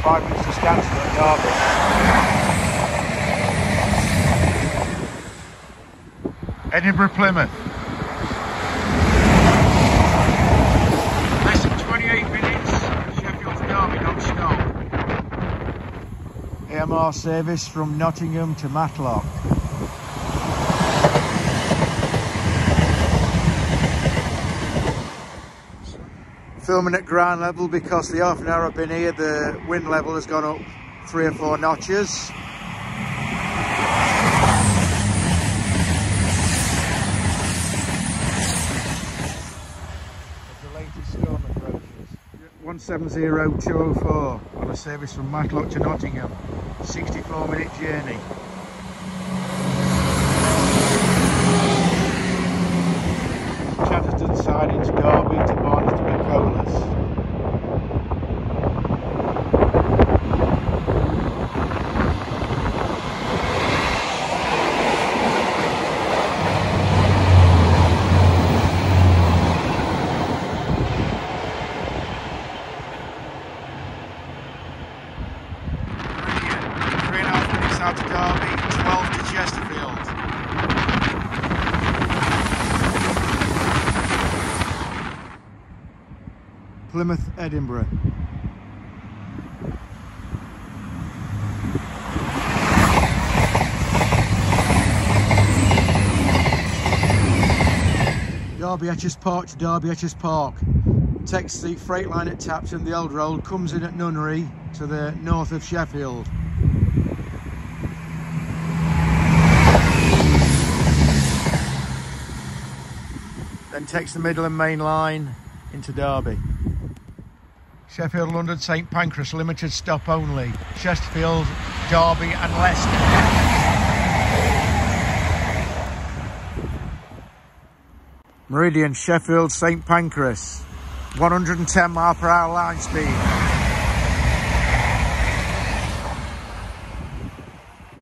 5 minutes to Stansted at Derby. Edinburgh, Plymouth. Less than 28 minutes. Sheffield to Derby, non-stop. EMR service from Nottingham to Matlock. Filming at ground level because the half an hour I've been here, the wind level has gone up 3 or 4 notches. As the latest storm approaches. 170204 on a service from Matlock to Nottingham. 64-minute journey. Chatterton siding to Derby to Barnstable and COLAS. Brilliant. 3.5 minutes out to Derby, 12 to Chesterfield. Plymouth, Edinburgh. Derby Etchers Park to Derby Etchers Park. Takes the freight line at Tapton, the old road, comes in at Nunnery to the north of Sheffield. Then takes the Midland Main Line into Derby. Sheffield, London, St Pancras, limited stop only. Chesterfield, Derby and Leicester. Meridian, Sheffield, St Pancras. 110 mile per hour line speed.